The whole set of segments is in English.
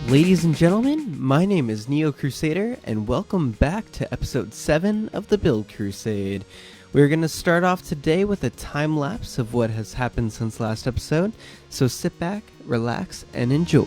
Ladies and gentlemen, my name is Neo Crusader, and welcome back to episode 7 of the Build Crusade. We're going to start off today with a time lapse of what has happened since last episode, so sit back, relax, and enjoy.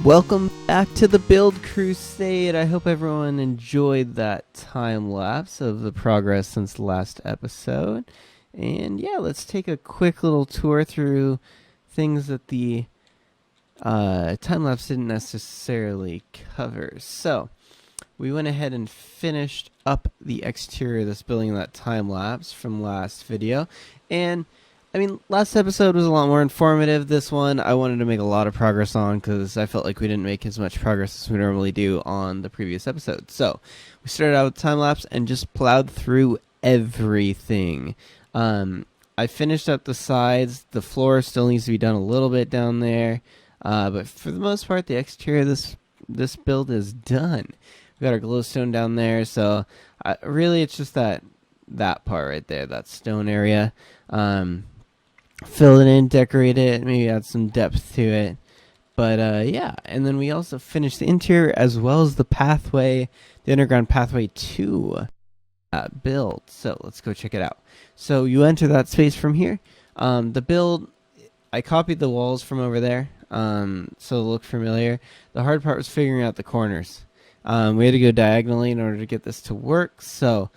Welcome back to the Build Crusade. I hope everyone enjoyed that time lapse of the progress since the last episode. And yeah, let's take a quick little tour through things that the time lapse didn't necessarily cover. So, we went ahead and finished up the exterior of this building in that time lapse from last video. And I mean, last episode was a lot more informative. This one I wanted to make a lot of progress on because I felt like we didn't make as much progress as we normally do on the previous episode. So we started out with time-lapse and just plowed through everything. I finished up the sides. The floor still needs to be done a little bit down there. But for the most part, the exterior of this build is done. We got our glowstone down there. So really it's just that part right there, that stone area. Fill it in, decorate it, maybe add some depth to it. But yeah, and then we also finished the interior as well as the pathway, the underground pathway to that build. So let's go check it out. So you enter that space from here. The build, I copied the walls from over there, so it looked familiar. The hard part was figuring out the corners. We had to go diagonally in order to get this to work, so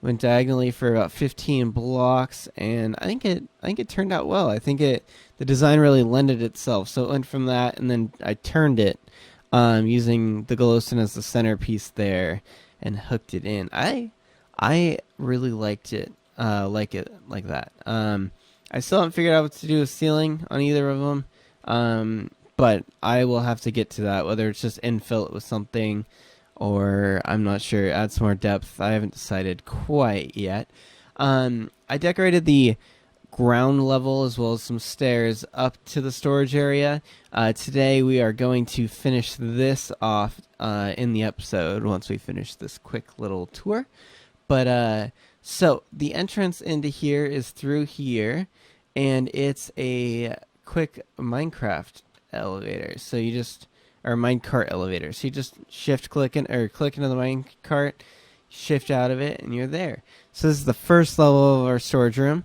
went diagonally for about 15 blocks, and I think it turned out well. I think the design really lended itself. So it went from that, and then I turned it using the glowstone as the centerpiece there, and hooked it in. I really liked it, like that. I still haven't figured out what to do with ceiling on either of them, but I will have to get to that. Whether it's just infill it with something, or I'm not sure, add some more depth. I haven't decided quite yet. I decorated the ground level as well as some stairs up to the storage area. Today we are going to finish this off in the episode once we finish this quick little tour. But so the entrance into here is through here, and it's a quick Minecraft elevator. So you just or minecart elevator. So you just click into the minecart, shift out of it, and you're there. So this is the first level of our storage room.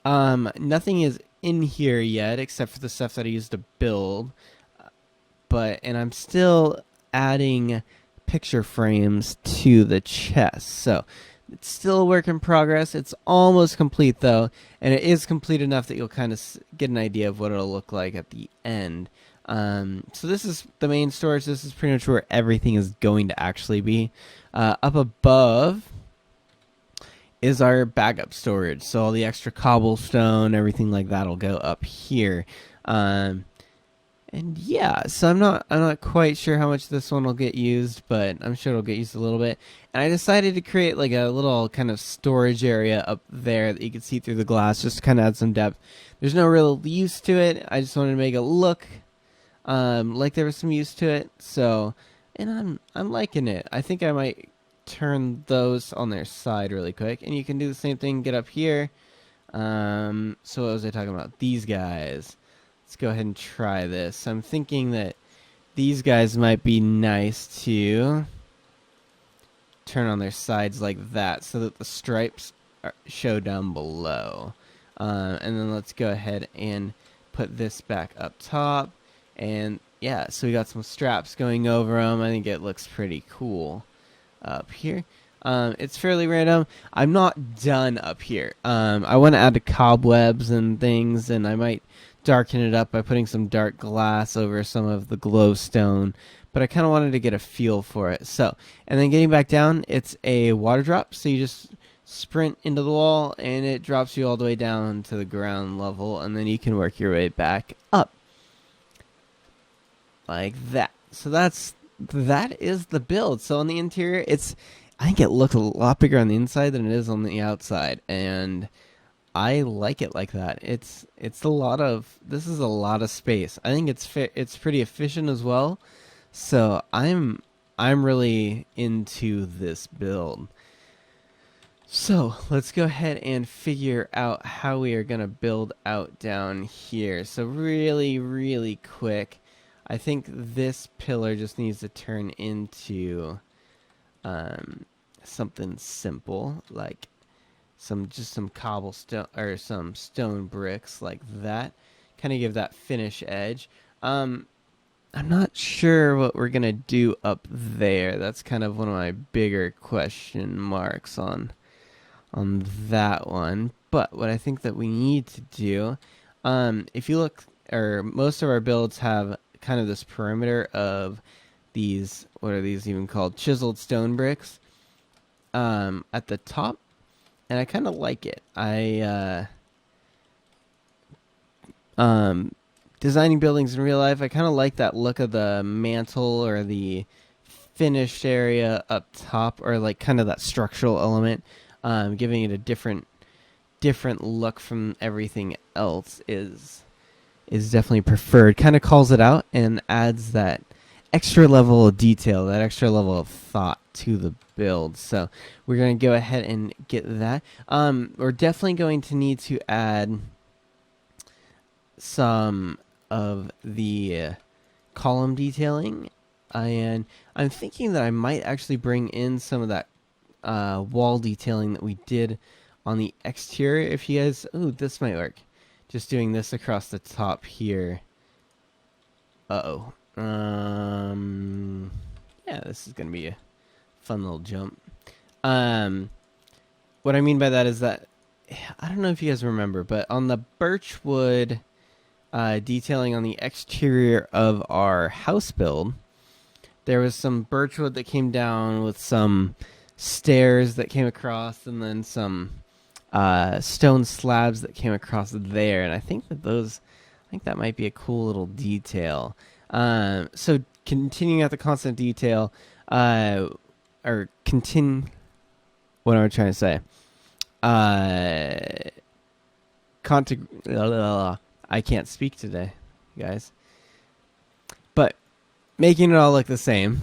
Nothing is in here yet except for the stuff that I used to build. And I'm still adding picture frames to the chest. So it's still a work in progress. It's almost complete though, and it is complete enough that you'll kind of get an idea of what it'll look like at the end. So this is the main storage. This is pretty much where everything is going to actually be. Up above is our backup storage. So all the extra cobblestone, everything like that will go up here. And yeah, so I'm not quite sure how much this one will get used, but I'm sure it'll get used a little bit. And I decided to create like a little kind of storage area up there that you can see through the glass, just to kind of add some depth. There's no real use to it. I just wanted to make it look like there was some use to it. So, and I'm liking it. I think I might turn those on their side really quick, and you can do the same thing. Get up here. So what was I talking about? These guys. Let's go ahead and try this. I'm thinking that these guys might be nice to turn on their sides like that so that the stripes show down below. And then let's go ahead and put this back up top. And yeah, so we got some straps going over them. I think it looks pretty cool up here. It's fairly random. I'm not done up here. I want to add the cobwebs and things, and I might darken it up by putting some dark glass over some of the glowstone, but I kind of wanted to get a feel for it. So, and then getting back down, it's a water drop, so you just sprint into the wall and it drops you all the way down to the ground level, and then you can work your way back up like that. So that is the build. So on the interior, I think it looks a lot bigger on the inside than it is on the outside, and I like it like that. This is a lot of space. I think it's pretty efficient as well. So I'm really into this build. So let's go ahead and figure out how we are gonna build out down here. So really, really quick, I think this pillar just needs to turn into something simple, like some cobblestone or some stone bricks like that. Kind of give that finish edge. I'm not sure what we're gonna do up there. That's kind of one of my bigger question marks on that one. But what I think that we need to do, if you look, or most of our builds have kind of this perimeter of these, what are these even called? Chiseled stone bricks at the top. And I kind of like it. Designing buildings in real life, I kind of like that look of the mantle or the finished area up top, or like kind of that structural element, giving it a different look from everything else is definitely preferred. Kind of calls it out and adds that extra level of detail, that extra level of thought to the build. So we're going to go ahead and get that. We're definitely going to need to add some of the column detailing, and I'm thinking that I might actually bring in some of that wall detailing that we did on the exterior. If you guys, this might work. Just doing this across the top here. Yeah, this is gonna be a fun little jump. What I mean by that is that, I don't know if you guys remember, but on the birchwood detailing on the exterior of our house build, there was some birchwood that came down with some stairs that came across, and then some stone slabs that came across there. And I think that might be a cool little detail. So continuing at the constant detail, what am I trying to say? I can't speak today, guys. But making it all look the same.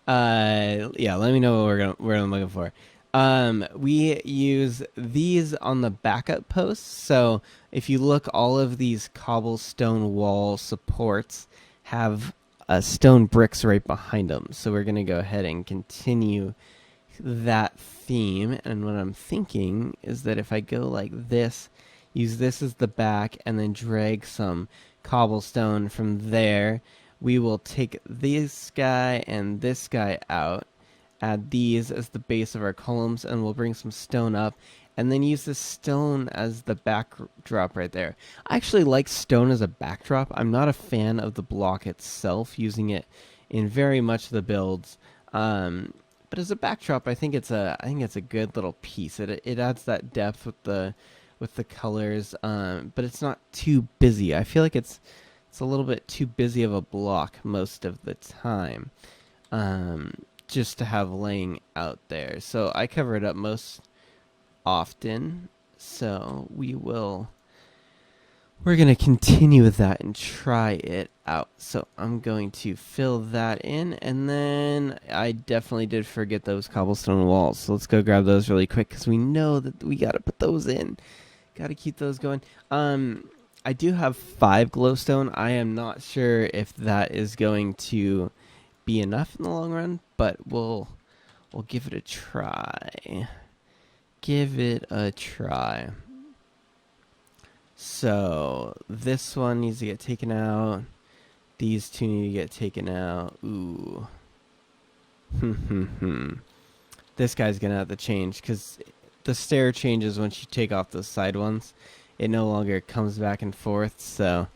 Yeah, let me know what I'm looking for. We use these on the backup posts. So if you look, all of these cobblestone wall supports have stone bricks right behind them. So we're going to go ahead and continue that theme. And what I'm thinking is that if I go like this, use this as the back, and then drag some cobblestone from there, we will take this guy and this guy out, add these as the base of our columns, and we'll bring some stone up, and then use this stone as the backdrop right there. I actually like stone as a backdrop. I'm not a fan of the block itself, using it in very much the builds. But as a backdrop, I think it's a good little piece. It adds that depth with the colors, but it's not too busy. I feel like it's it's a little bit too busy of a block most of the time, just to have laying out there. So I cover it up most often. So we're going to continue with that and try it out. So I'm going to fill that in, and then I definitely did forget those cobblestone walls. So let's go grab those really quick because we know that we got to put those in. Got to keep those going. I do have 5 glowstone. I am not sure if that is going to be enough in the long run, but we'll give it a try. Give it a try. So this one needs to get taken out. These 2 need to get taken out. Ooh. This guy's gonna have to change because the stair changes once you take off those side ones. It no longer comes back and forth. So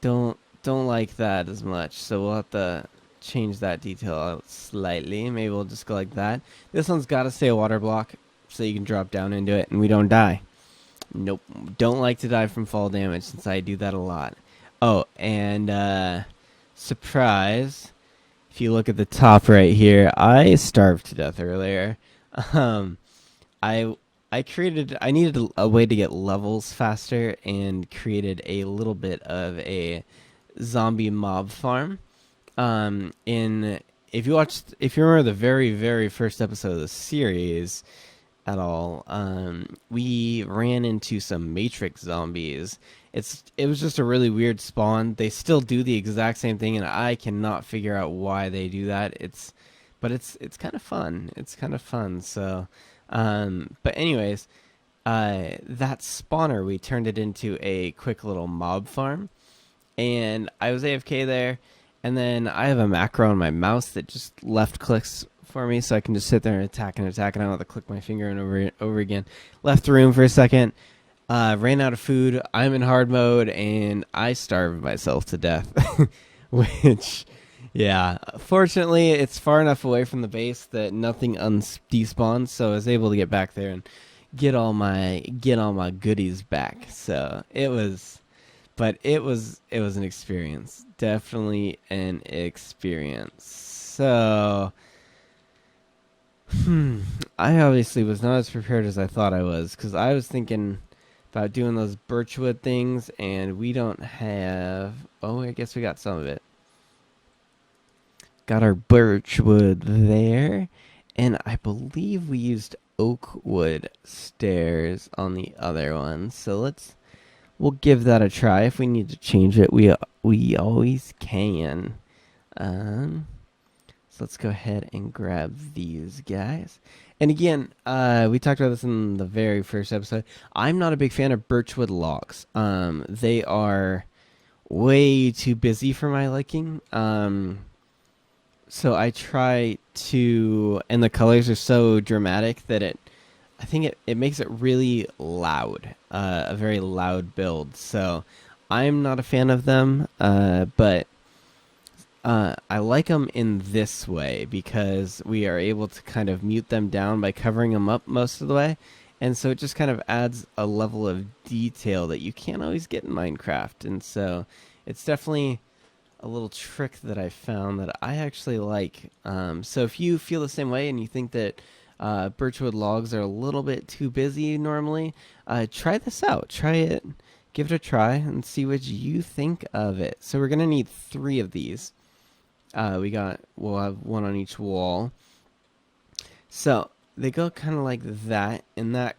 don't like that as much. So we'll have to change that detail out slightly. Maybe we'll just go like that. This one's got to stay a water block so you can drop down into it and we don't die. Nope. Don't like to die from fall damage since I do that a lot. Oh, and surprise. If you look at the top right here, I starved to death earlier. I needed a way to get levels faster and created a little bit of a zombie mob farm. If you remember the very, very first episode of the series at all, we ran into some Matrix zombies. It was just a really weird spawn. They still do the exact same thing, and I cannot figure out why they do that. But it's kind of fun. It's kind of fun. So, but anyways, that spawner, we turned it into a quick little mob farm, and I was AFK there, and then I have a macro on my mouse that just left clicks for me, so I can just sit there and attack, and I don't have to click my finger and over again. Left the room for a second, ran out of food. I'm in hard mode, and I starved myself to death. Which, yeah, fortunately, it's far enough away from the base that nothing despawns, so I was able to get back there and get all my goodies back. So it was an experience, definitely an experience. So. I obviously was not as prepared as I thought I was, because I was thinking about doing those birchwood things, and we don't have... Oh, I guess we got some of it. Got our birchwood there, and I believe we used oak wood stairs on the other one, so we'll give that a try. If we need to change it, we always can. So let's go ahead and grab these guys. And again, we talked about this in the very first episode. I'm not a big fan of birchwood logs. They are way too busy for my liking. So I try to, and the colors are so dramatic that I think it makes it really loud, a very loud build. So I'm not a fan of them, but I like them in this way because we are able to kind of mute them down by covering them up most of the way. And so it just kind of adds a level of detail that you can't always get in Minecraft. And so it's definitely a little trick that I found that I actually like. So if you feel the same way and you think that birchwood logs are a little bit too busy normally, try this out. Try it. Give it a try and see what you think of it. So we're going to need 3 of these. We'll have 1 on each wall. So they go kind of like that, and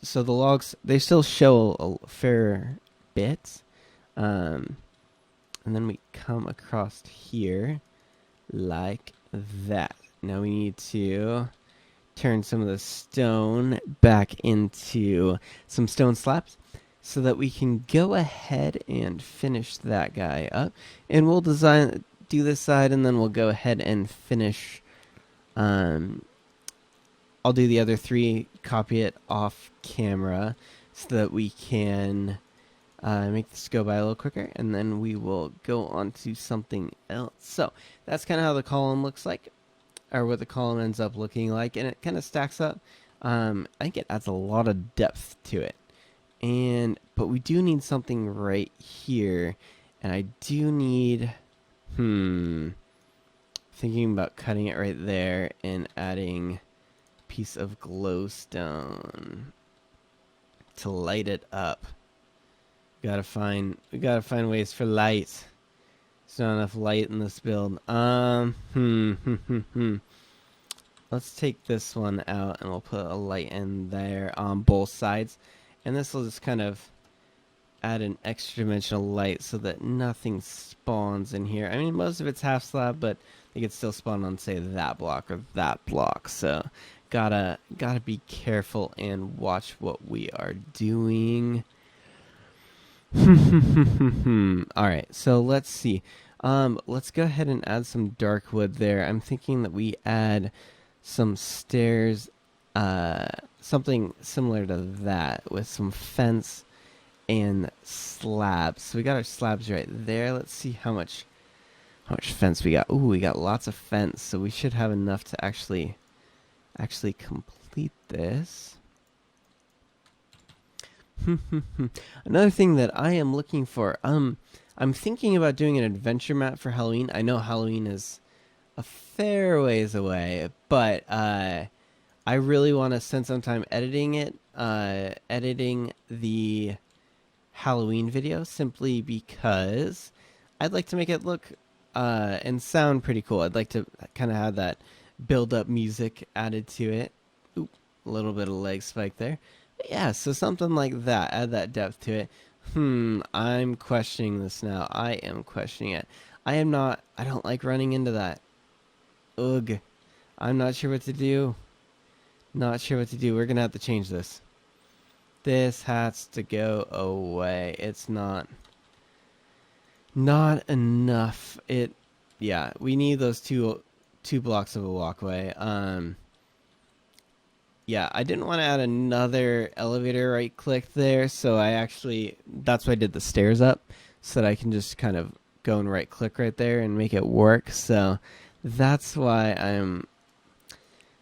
so the logs, they still show a fair bit. And then we come across here like that. Now we need to turn some of the stone back into some stone slabs so that we can go ahead and finish that guy up. And we'll do this side, and then we'll go ahead and finish. I'll do the other 3, copy it off camera so that we can make this go by a little quicker, and then we will go on to something else. So that's kind of how the column looks like, or what the column ends up looking like, and it kind of stacks up. I think it adds a lot of depth to it, but we do need something right here, And I do need, thinking about cutting it right there and adding a piece of glowstone to light it up. We gotta find ways for light. There's not enough light in this build. Let's take this one out and we'll put a light in there on both sides. And this will just kind of add an extra dimensional light so that nothing spawns in here. I mean, most of it's half slab, but they could still spawn on, say, that block or that block. So gotta be careful and watch what we are doing. Alright, so let's see. Let's go ahead and add some dark wood there. I'm thinking that we add some stairs, something similar to that with some fence and slabs. So we got our slabs right there. Let's see how much fence we got. Ooh, we got lots of fence, so we should have enough to actually complete this. Another thing that I am looking for, I'm thinking about doing an adventure map for Halloween. I know Halloween is a fair ways away, but I really want to spend some time editing it, editing the Halloween video, simply because I'd like to make it look and sound pretty cool. I'd like to kind of have that build-up music added to it. Oop, a little bit of leg spike there. But yeah, so something like that. Add that depth to it. I'm questioning this now. I am questioning it. I don't like running into that. Ugh. I'm not sure what to do. Not sure what to do. We're going to have to change this. This has to go away. It's not enough. Yeah, we need those two blocks of a walkway. Yeah, I didn't want to add another elevator right click there, so that's why I did the stairs up, so that I can just kind of go and right click right there and make it work. So that's why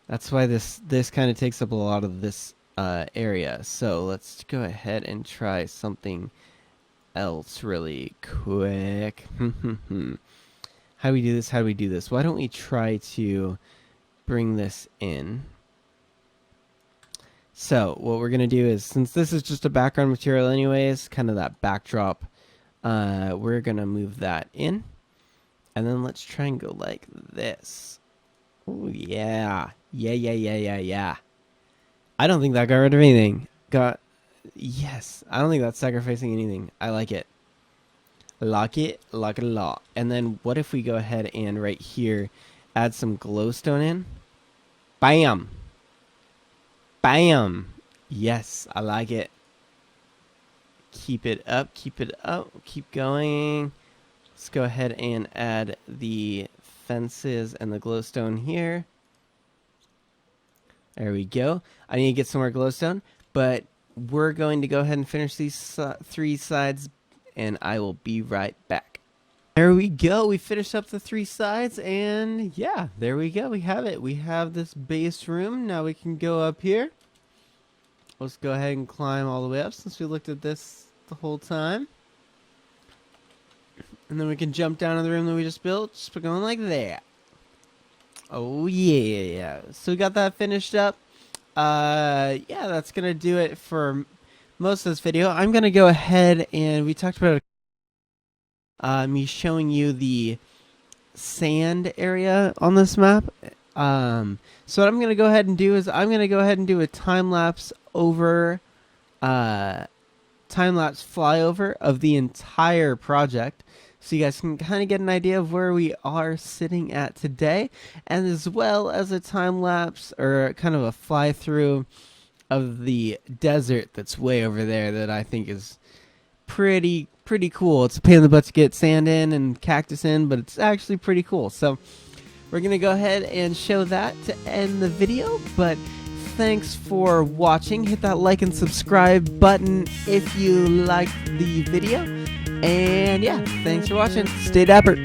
this kind of takes up a lot of this area. So let's go ahead and try something else really quick. How do we do this? Why don't we try to bring this in? So what we're gonna do is, since this is just a background material anyways, kind of that backdrop, we're gonna move that in, and then let's try and go like this. Oh yeah. I don't think that got rid of anything. Yes, I don't think that's sacrificing anything. I like it. Like it a lot. And then what if we go ahead and right here add some glowstone in? Bam! Bam! Yes, I like it. Keep it up, keep going. Let's go ahead and add the fences and the glowstone here. There we go. I need to get some more glowstone, but we're going to go ahead and finish these 3 sides, and I will be right back. There we go. We finished up the 3 sides, and yeah, there we go. We have it. We have this base room. Now we can go up here. Let's go ahead and climb all the way up, since we looked at this the whole time. And then we can jump down in the room that we just built, just going like that. Oh yeah. So we got that finished up. Yeah, that's gonna do it for most of this video. I'm gonna go ahead and we talked about me showing you the sand area on this map. So what I'm gonna go ahead and do is I'm gonna go ahead and do a time-lapse over time-lapse flyover of the entire project, so you guys can kind of get an idea of where we are sitting at today, and as well as a time-lapse or kind of a fly-through of the desert that's way over there that I think is pretty cool. It's a pain in the butt to get sand in and cactus in, but it's actually pretty cool. So we're going to go ahead and show that to end the video, but thanks for watching. Hit that like and subscribe button if you liked the video. And yeah, thanks for watching. Stay dapper.